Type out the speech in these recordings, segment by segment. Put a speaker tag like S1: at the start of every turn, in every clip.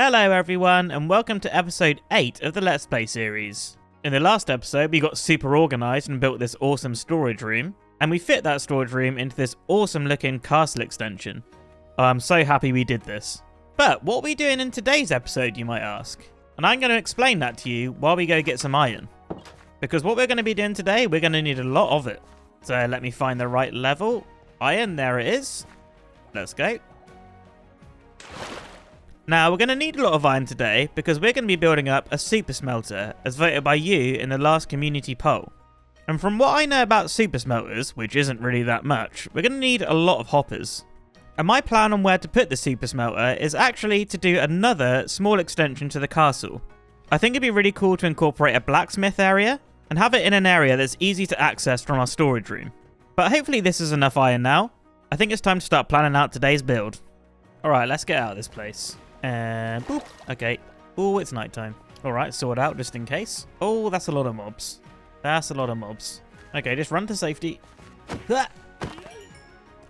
S1: Hello everyone, and welcome to episode 8 of the Let's Play series. In the last episode, we got super organised and built this awesome storage room, and we fit that storage room into this awesome looking castle extension. I'm so happy we did this. But what are we doing in today's episode, you might ask? And I'm going to explain that to you while we go get some iron. Because what we're going to be doing today, we're going to need a lot of it. So let me find the right level. Iron, there it is. Let's go. Now, we're going to need a lot of iron today because we're going to be building up a super smelter as voted by you in the last community poll. And from what I know about super smelters, which isn't really that much, we're going to need a lot of hoppers. And my plan on where to put the super smelter is actually to do another small extension to the castle. I think it'd be really cool to incorporate a blacksmith area and have it in an area that's easy to access from our storage room. But hopefully this is enough iron now. I think it's time to start planning out today's build. Alright, let's get out of this place. And boop. Okay. Oh, it's nighttime. Alright, sort out just in case. Oh, that's a lot of mobs. That's a lot of mobs. Okay, just run to safety.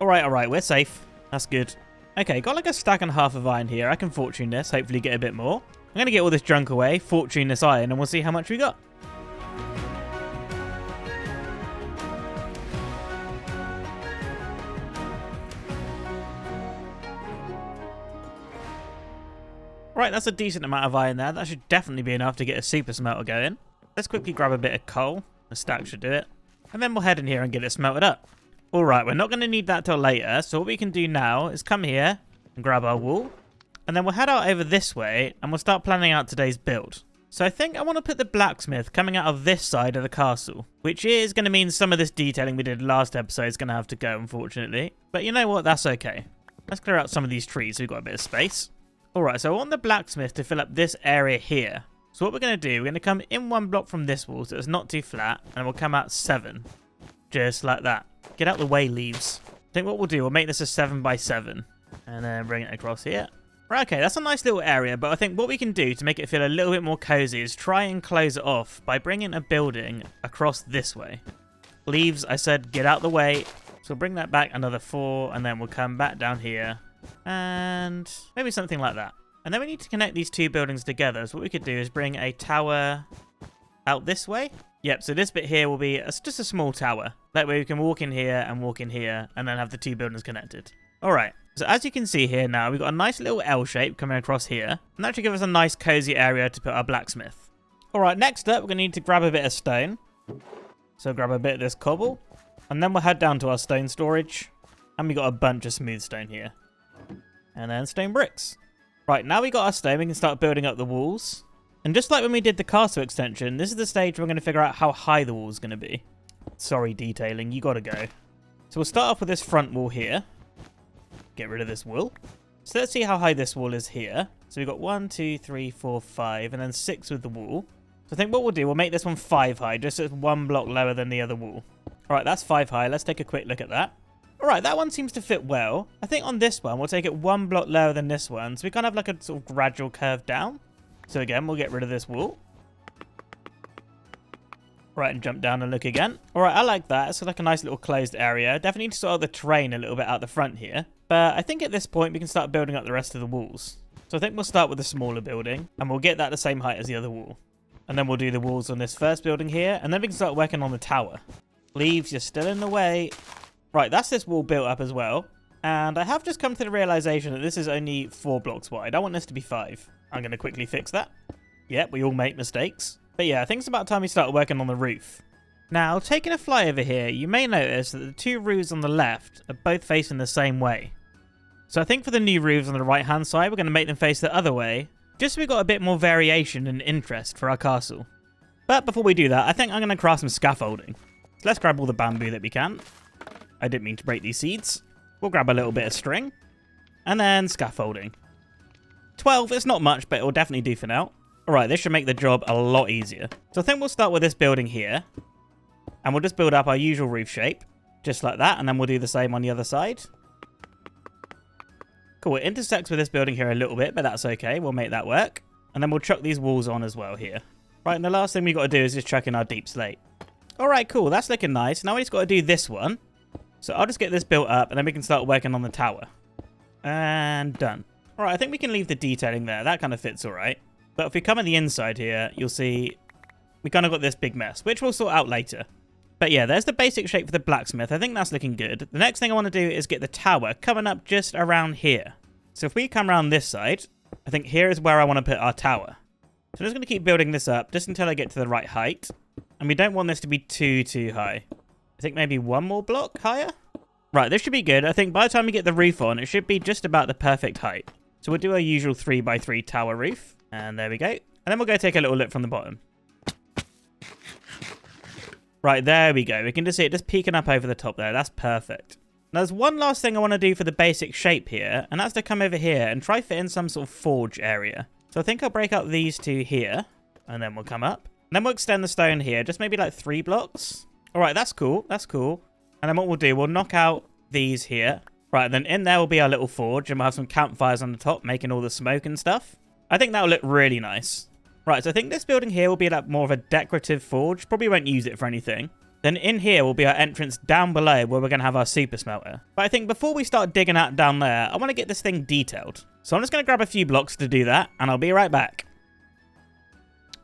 S1: Alright, we're safe. That's good. Okay, got like a stack and a half of iron here. I can fortune this, hopefully get a bit more. I'm going to get all this junk away, fortune this iron, and we'll see how much we got. Right, that's a decent amount of iron there. That should definitely be enough to get a super smelter going. Let's quickly grab a bit of coal. A stack should do it. And then we'll head in here and get it smelted up. Alright, we're not going to need that till later. So what we can do now is come here and grab our wool. And then we'll head out over this way and we'll start planning out today's build. So I think I want to put the blacksmith coming out of this side of the castle. Which is going to mean some of this detailing we did last episode is going to have to go, unfortunately. But you know what? That's okay. Let's clear out some of these trees so we've got a bit of space. Alright, so I want the blacksmith to fill up this area here. So what we're going to do, we're going to come in one block from this wall so it's not too flat. And we'll come out 7. Just like that. Get out the way, leaves. I think what we'll do, we'll make this a 7 by 7. And then bring it across here. Right, okay, that's a nice little area. But I think what we can do to make it feel a little bit more cozy is try and close it off by bringing a building across this way. Leaves, I said, get out the way. So we'll bring that back another 4. And then we'll come back down here. And maybe something like that. And then we need to connect these two buildings together. So what we could do is bring a tower out this way. Yep, so this bit here will be just a small tower. That way we can walk in here, and then have the two buildings connected. Alright, so as you can see here now, we've got a nice little L shape coming across here. And that should give us a nice cozy area to put our blacksmith. Alright, next up, we're going to need to grab a bit of stone. So grab a bit of this cobble. And then we'll head down to our stone storage. And we got a bunch of smooth stone here. And then stone bricks. Right, now we got our stone, we can start building up the walls. And just like when we did the castle extension, this is the stage where we're going to figure out how high the wall's going to be. Sorry, detailing, you got to go. So we'll start off with this front wall here. Get rid of this wool. So let's see how high this wall is here. So we've got 1, 2, 3, 4, 5, and then 6 with the wall. So I think what we'll do, we'll make this one 5 high, just so it's 1 block lower than the other wall. Alright, that's 5 high. Let's take a quick look at that. Alright, that one seems to fit well. I think on this one, we'll take it 1 block lower than this one. So we kind of have like a sort of gradual curve down. So again, we'll get rid of this wall. Right, and jump down and look again. Alright, I like that. It's like a nice little closed area. Definitely need to sort out the terrain a little bit out the front here. But I think at this point, we can start building up the rest of the walls. So I think we'll start with the smaller building. And we'll get that the same height as the other wall. And then we'll do the walls on this first building here. And then we can start working on the tower. Leaves, you're still in the way. Right, that's this wall built up as well. And I have just come to the realization that this is only 4 blocks wide. I want this to be 5. I'm going to quickly fix that. Yep, we all make mistakes. But yeah, I think it's about time we start working on the roof. Now, taking a fly over here, you may notice that the 2 roofs on the left are both facing the same way. So I think for the new roofs on the right-hand side, we're going to make them face the other way, just so we've got a bit more variation and interest for our castle. But before we do that, I think I'm going to craft some scaffolding. So let's grab all the bamboo that we can. I didn't mean to break these seeds. We'll grab a little bit of string. And then scaffolding. 12, it's not much, but it'll definitely do for now. Alright, this should make the job a lot easier. So I think we'll start with this building here. And we'll just build up our usual roof shape. Just like that, and then we'll do the same on the other side. Cool, it intersects with this building here a little bit, but that's okay. We'll make that work. And then we'll chuck these walls on as well here. Right, and the last thing we've got to do is just chuck in our deep slate. Alright, cool, that's looking nice. Now we just got to do this one. So I'll just get this built up, and then we can start working on the tower. And done. All right, I think we can leave the detailing there. That kind of fits all right. But if we come on the inside here, you'll see we kind of got this big mess, which we'll sort out later. But yeah, there's the basic shape for the blacksmith. I think that's looking good. The next thing I want to do is get the tower coming up just around here. So if we come around this side, I think here is where I want to put our tower. So I'm just going to keep building this up just until I get to the right height. And we don't want this to be too high. I think maybe one more block higher. Right, this should be good. I think by the time we get the roof on, it should be just about the perfect height. So we'll do our usual 3x3 tower roof. And there we go. And then we'll go take a little look from the bottom. Right, there we go. We can just see it just peeking up over the top there. That's perfect. Now, there's one last thing I want to do for the basic shape here, and that's to come over here and try fit in some sort of forge area. So I think I'll break up these two here, and then we'll come up. And then we'll extend the stone here, just maybe like 3 blocks. All right, that's cool. That's cool. And then what we'll do, we'll knock out these here. Right, and then in there will be our little forge, and we'll have some campfires on the top, making all the smoke and stuff. I think that'll look really nice. Right, so I think this building here will be like more of a decorative forge. Probably won't use it for anything. Then in here will be our entrance down below where we're going to have our super smelter. But I think before we start digging out down there, I want to get this thing detailed. So I'm just going to grab a few blocks to do that, and I'll be right back.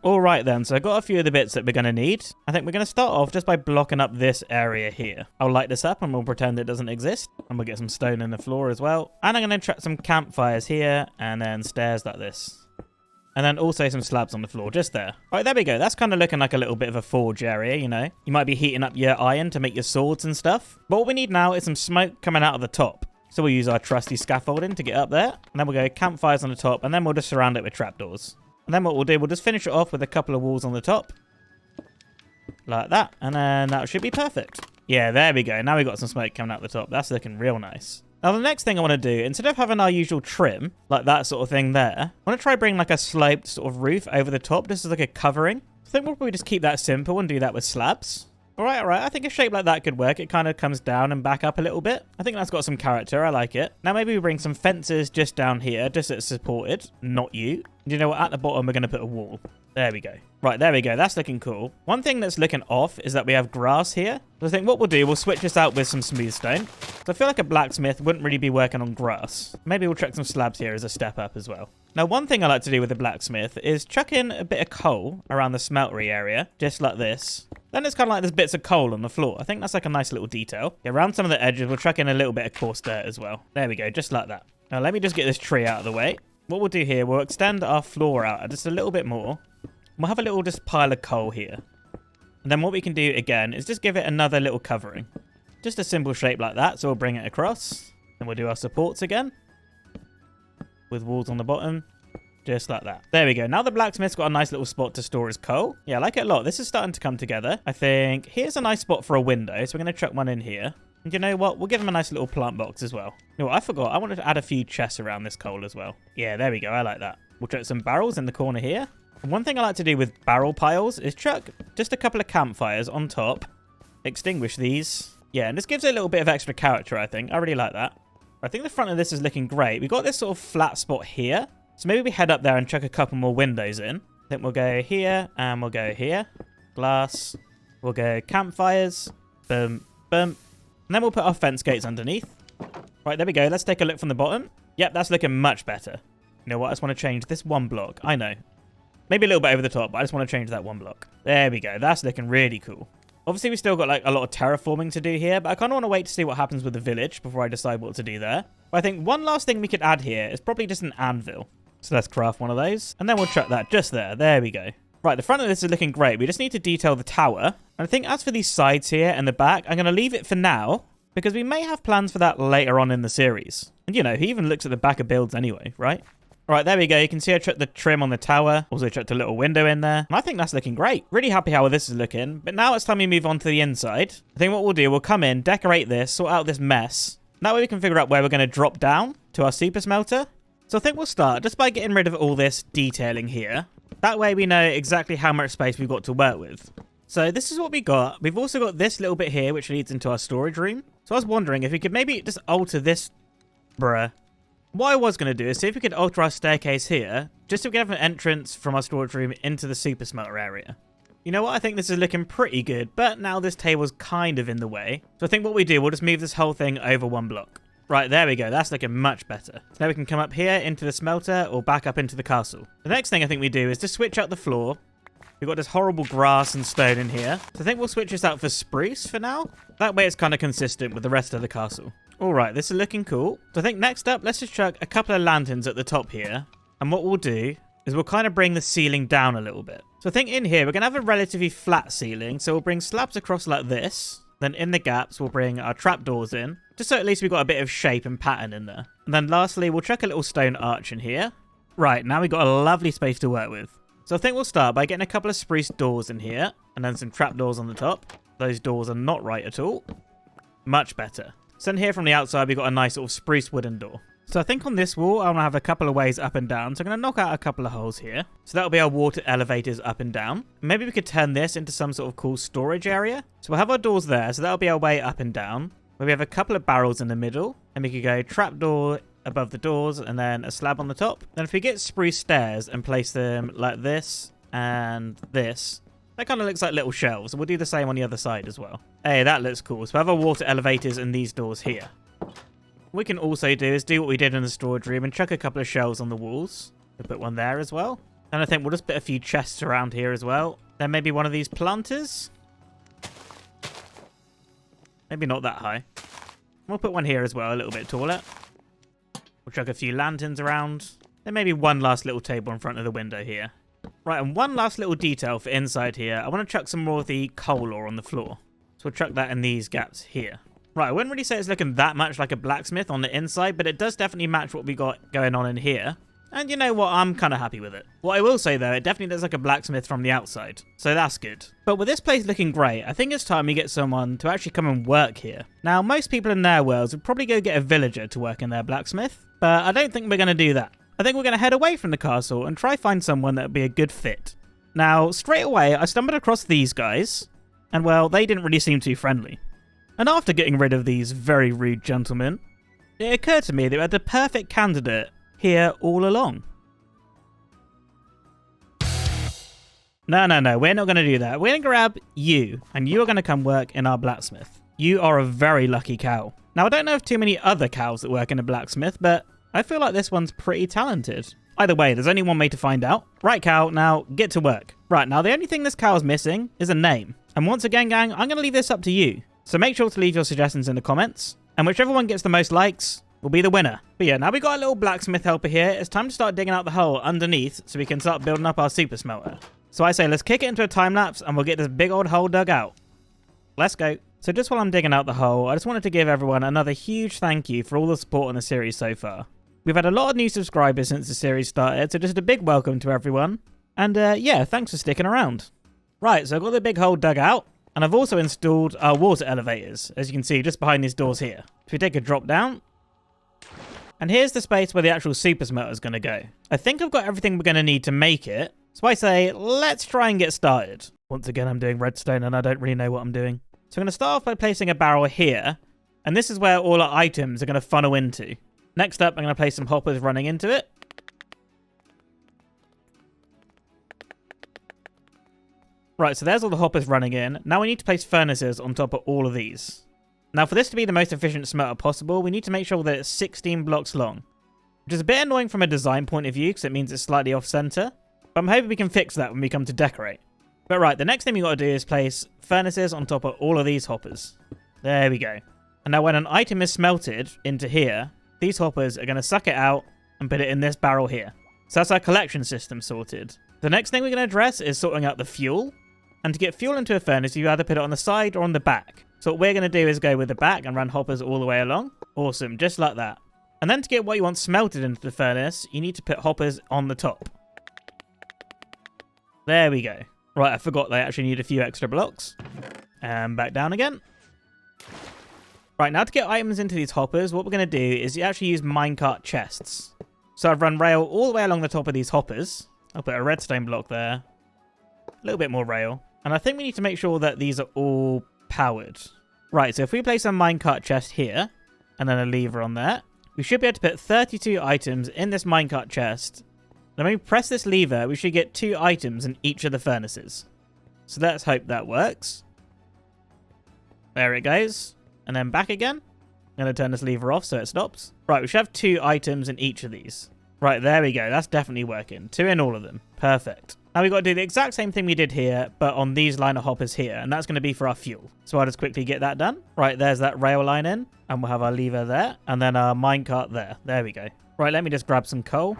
S1: Alright then, so I've got a few of the bits that we're going to need. I think we're going to start off just by blocking up this area here. I'll light this up and we'll pretend it doesn't exist. And we'll get some stone in the floor as well. And I'm going to track some campfires here, and then stairs like this. And then also some slabs on the floor, just there. All right, there we go. That's kind of looking like a little bit of a forge area, you know. You might be heating up your iron to make your swords and stuff. But what we need now is some smoke coming out of the top. So we'll use our trusty scaffolding to get up there. And then we'll go campfires on the top, and then we'll just surround it with trapdoors. And then what we'll do, we'll just finish it off with a couple of walls on the top. Like that. And then that should be perfect. Yeah, there we go. Now we've got some smoke coming out the top. That's looking real nice. Now, the next thing I want to do, instead of having our usual trim, like that sort of thing there, I want to try bring like a sloped sort of roof over the top, just as like a covering. I think we'll probably just keep that simple and do that with slabs. All right. I think a shape like that could work. It kind of comes down and back up a little bit. I think that's got some character. I like it. Now, maybe we bring some fences just down here, just so it's supported, not you. And you know what? At the bottom, we're going to put a wall. There we go. Right, there we go. That's looking cool. One thing that's looking off is that we have grass here. So I think what we'll do, we'll switch this out with some smooth stone. So I feel like a blacksmith wouldn't really be working on grass. Maybe we'll chuck some slabs here as a step up as well. Now, one thing I like to do with the blacksmith is chuck in a bit of coal around the smeltery area, just like this. Then it's kind of like there's bits of coal on the floor. I think that's like a nice little detail. Yeah, around some of the edges, we'll chuck in a little bit of coarse dirt as well. There we go, just like that. Now, let me just get this tree out of the way. What we'll do here, we'll extend our floor out just a little bit more. We'll have a little just pile of coal here. And then what we can do again is just give it another little covering. Just a simple shape like that. So we'll bring it across. Then we'll do our supports again. With walls on the bottom. Just like that. There we go. Now the blacksmith's got a nice little spot to store his coal. Yeah, I like it a lot. This is starting to come together. I think here's a nice spot for a window. So we're going to chuck one in here. And you know what? We'll give him a nice little plant box as well. You know what? I forgot. I wanted to add a few chests around this coal as well. Yeah, there we go. I like that. We'll chuck some barrels in the corner here. And one thing I like to do with barrel piles is chuck just a couple of campfires on top. Extinguish these. Yeah, and this gives it a little bit of extra character, I think. I really like that. I think the front of this is looking great. We've got this sort of flat spot here. So maybe we head up there and chuck a couple more windows in. I think we'll go here and we'll go here. Glass. We'll go campfires. Boom, boom. And then we'll put our fence gates underneath. Right, there we go. Let's take a look from the bottom. Yep, that's looking much better. You know what? I just want to change this one block. I know. Maybe a little bit over the top, but I just want to change that one block. There we go. That's looking really cool. Obviously, we still got like a lot of terraforming to do here, but I kind of want to wait to see what happens with the village before I decide what to do there. But I think one last thing we could add here is probably just an anvil. So let's craft one of those, and then we'll chuck that just there. There we go. Right, the front of this is looking great. We just need to detail the tower. And I think as for these sides here and the back, I'm going to leave it for now because we may have plans for that later on in the series. And you know, he even looks at the back of builds anyway, right? Right, there we go. You can see I chucked the trim on the tower. Also chucked a little window in there. And I think that's looking great. Really happy how this is looking. But now it's time we move on to the inside. I think what we'll do, we'll come in, decorate this, sort out this mess. That way we can figure out where we're going to drop down to our super smelter. So I think we'll start just by getting rid of all this detailing here. That way we know exactly how much space we've got to work with. So this is what we got. We've also got this little bit here, which leads into our storage room. So I was wondering if we could maybe just alter this. What I was going to do is see if we could alter our staircase here, just so we can have an entrance from our storage room into the super smelter area. You know what? I think this is looking pretty good, but now this table's kind of in the way. So I think what we do, we'll just move this whole thing over one block. Right, there we go. That's looking much better. So now we can come up here into the smelter or back up into the castle. The next thing I think we do is to switch out the floor. We've got this horrible grass and stone in here. So I think we'll switch this out for spruce for now. That way it's kind of consistent with the rest of the castle. All right, this is looking cool. So I think next up, let's just chuck a couple of lanterns at the top here. And what we'll do is we'll kind of bring the ceiling down a little bit. So I think in here, we're going to have a relatively flat ceiling. So we'll bring slabs across like this. Then in the gaps, we'll bring our trapdoors in. Just so at least we've got a bit of shape and pattern in there. And then lastly, we'll chuck a little stone arch in here. Right, now we've got a lovely space to work with. So I think we'll start by getting a couple of spruce doors in here. And then some trapdoors on the top. Those doors are not right at all. Much better. So in here from the outside, we've got a nice sort of spruce wooden door. So I think on this wall, I want to have a couple of ways up and down. So I'm going to knock out a couple of holes here. So that'll be our water elevators up and down. Maybe we could turn this into some sort of cool storage area. So we'll have our doors there. So that'll be our way up and down. Where we have a couple of barrels in the middle. And we could go trapdoor above the doors and then a slab on the top. Then if we get spruce stairs and place them like this and this, that kind of looks like little shelves. We'll do the same on the other side as well. Hey, that looks cool. So we have our water elevators in these doors here. What we can also do is do what we did in the storage room and chuck a couple of shelves on the walls. We'll put one there as well. And I think we'll just put a few chests around here as well. Then maybe one of these planters. Maybe not that high. We'll put one here as well, a little bit taller. We'll chuck a few lanterns around. Then maybe one last little table in front of the window here. Right, and one last little detail for inside here. I want to chuck some more of the coal ore on the floor. So we'll chuck that in these gaps here. Right, I wouldn't really say it's looking that much like a blacksmith on the inside, but it does definitely match what we got going on in here. And you know what, I'm kind of happy with it. What I will say though, it definitely does look like a blacksmith from the outside. So that's good. But with this place looking great, I think it's time we get someone to actually come and work here. Now, most people in their worlds would probably go get a villager to work in their blacksmith, but I don't think we're going to do that. I think we're going to head away from the castle and try find someone that would be a good fit. Now, straight away, I stumbled across these guys, and well, they didn't really seem too friendly. And after getting rid of these very rude gentlemen, it occurred to me that we had the perfect candidate here all along. No, we're not going to do that. We're going to grab you, and you are going to come work in our blacksmith. You are a very lucky cow. Now, I don't know of too many other cows that work in a blacksmith, but I feel like this one's pretty talented. Either way, there's only one way to find out. Right, cow, now get to work. Right, now the only thing this cow is missing is a name. And once again, gang, I'm going to leave this up to you. So make sure to leave your suggestions in the comments. And whichever one gets the most likes will be the winner. But yeah, now we got a little blacksmith helper here. It's time to start digging out the hole underneath so we can start building up our super smelter. So I say let's kick it into a time lapse and we'll get this big old hole dug out. Let's go. So just while I'm digging out the hole, I just wanted to give everyone another huge thank you for all the support on the series so far. We've had a lot of new subscribers since the series started, so just a big welcome to everyone. And yeah, thanks for sticking around. Right, so I've got the big hole dug out. And I've also installed our water elevators, as you can see, just behind these doors here. If we take a drop down, and here's the space where the actual super smelter is going to go. I think I've got everything we're going to need to make it, so I say, let's try and get started. Once again, I'm doing redstone and I don't really know what I'm doing. So I'm going to start off by placing a barrel here, and this is where all our items are going to funnel into. Next up, I'm going to place some hoppers running into it. Right, so there's all the hoppers running in. Now we need to place furnaces on top of all of these. Now for this to be the most efficient smelter possible, we need to make sure that it's 16 blocks long. Which is a bit annoying from a design point of view, because it means it's slightly off-center. But I'm hoping we can fix that when we come to decorate. But right, the next thing we got to do is place furnaces on top of all of these hoppers. There we go. And now when an item is smelted into here, these hoppers are going to suck it out and put it in this barrel here. So that's our collection system sorted. The next thing we're going to address is sorting out the fuel. And to get fuel into a furnace, you either put it on the side or on the back. So what we're going to do is go with the back and run hoppers all the way along. Awesome, just like that. And then to get what you want smelted into the furnace, you need to put hoppers on the top. There we go. Right, I forgot they actually need a few extra blocks. And back down again. Right, now to get items into these hoppers, what we're going to do is you actually use minecart chests. So I've run rail all the way along the top of these hoppers. I'll put a redstone block there. A little bit more rail. And I think we need to make sure that these are all powered. Right, so if we place a minecart chest here, and then a lever on there, we should be able to put 32 items in this minecart chest. Then when we press this lever, we should get 2 items in each of the furnaces. So let's hope that works. There it goes. And then back again. I'm going to turn this lever off so it stops. Right, we should have 2 items in each of these. Right, there we go. That's definitely working. 2 in all of them. Perfect. Now we've got to do the exact same thing we did here, but on these line of hoppers here, and that's going to be for our fuel. So I'll just quickly get that done. Right, there's that rail line in, and we'll have our lever there, and then our minecart there. There we go. Right, let me just grab some coal.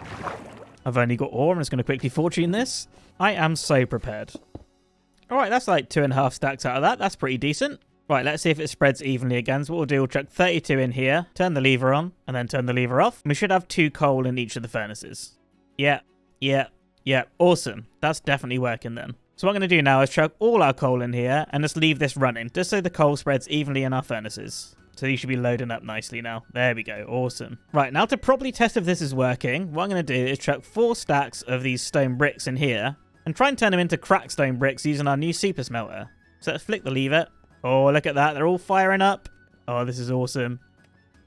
S1: I've only got ore. I'm just going to quickly fortune this. I am so prepared. All right, that's like 2.5 stacks out of that. That's pretty decent. Right, let's see if it spreads evenly again. So what we'll do, we'll chuck 32 in here, turn the lever on, and then turn the lever off. We should have 2 coal in each of the furnaces. Yeah. Awesome. That's definitely working then. So what I'm going to do now is chuck all our coal in here and just leave this running, just so the coal spreads evenly in our furnaces. So these should be loading up nicely now. There we go. Awesome. Right, now to properly test if this is working, what I'm going to do is chuck 4 stacks of these stone bricks in here and try and turn them into cracked stone bricks using our new super smelter. So let's flick the lever. Oh, look at that. They're all firing up. Oh, this is awesome.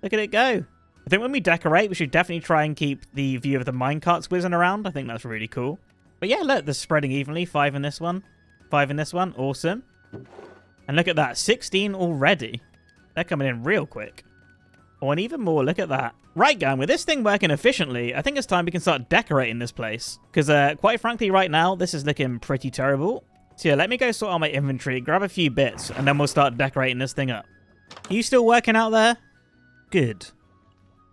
S1: Look at it go. I think when we decorate, we should definitely try and keep the view of the minecarts whizzing around. I think that's really cool. But yeah, look, they're spreading evenly. 5 in this one. 5 in this one. Awesome. And look at that. 16 already. They're coming in real quick. Oh, and even more. Look at that. Right, gang, with this thing working efficiently, I think it's time we can start decorating this place. Because quite frankly, right now, this is looking pretty terrible. So yeah, let me go sort out my inventory, grab a few bits, and then we'll start decorating this thing up. Are you still working out there? Good.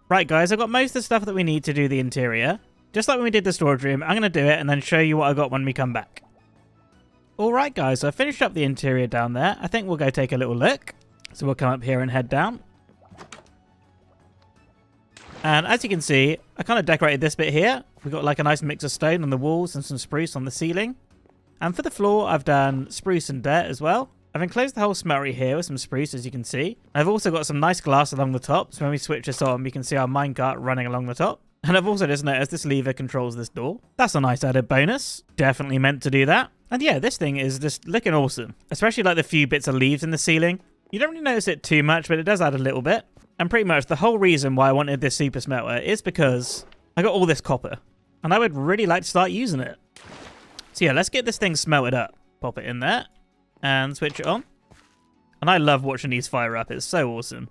S1: Right, guys, I've got most of the stuff that we need to do the interior. Just like when we did the storage room, I'm going to do it and then show you what I got when we come back. Alright, guys, so I finished up the interior down there. I think we'll go take a little look. So we'll come up here and head down. And as you can see, I kind of decorated this bit here. We've got like a nice mix of stone on the walls and some spruce on the ceiling. And for the floor, I've done spruce and dirt as well. I've enclosed the whole smeltery here with some spruce, as you can see. I've also got some nice glass along the top, so when we switch this on, we can see our minecart running along the top. And I've also just noticed this lever controls this door. That's a nice added bonus. Definitely meant to do that. And yeah, this thing is just looking awesome. Especially like the few bits of leaves in the ceiling. You don't really notice it too much, but it does add a little bit. And pretty much the whole reason why I wanted this super smelter is because I got all this copper. And I would really like to start using it. So yeah, let's get this thing smelted up. Pop it in there and switch it on. And I love watching these fire up. It's so awesome.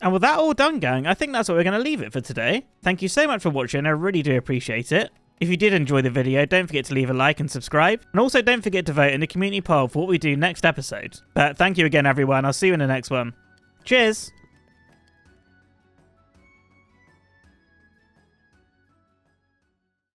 S1: And with that all done, gang, I think that's what we're going to leave it for today. Thank you so much for watching. I really do appreciate it. If you did enjoy the video, don't forget to leave a like and subscribe. And also don't forget to vote in the community poll for what we do next episode. But thank you again, everyone. I'll see you in the next one. Cheers!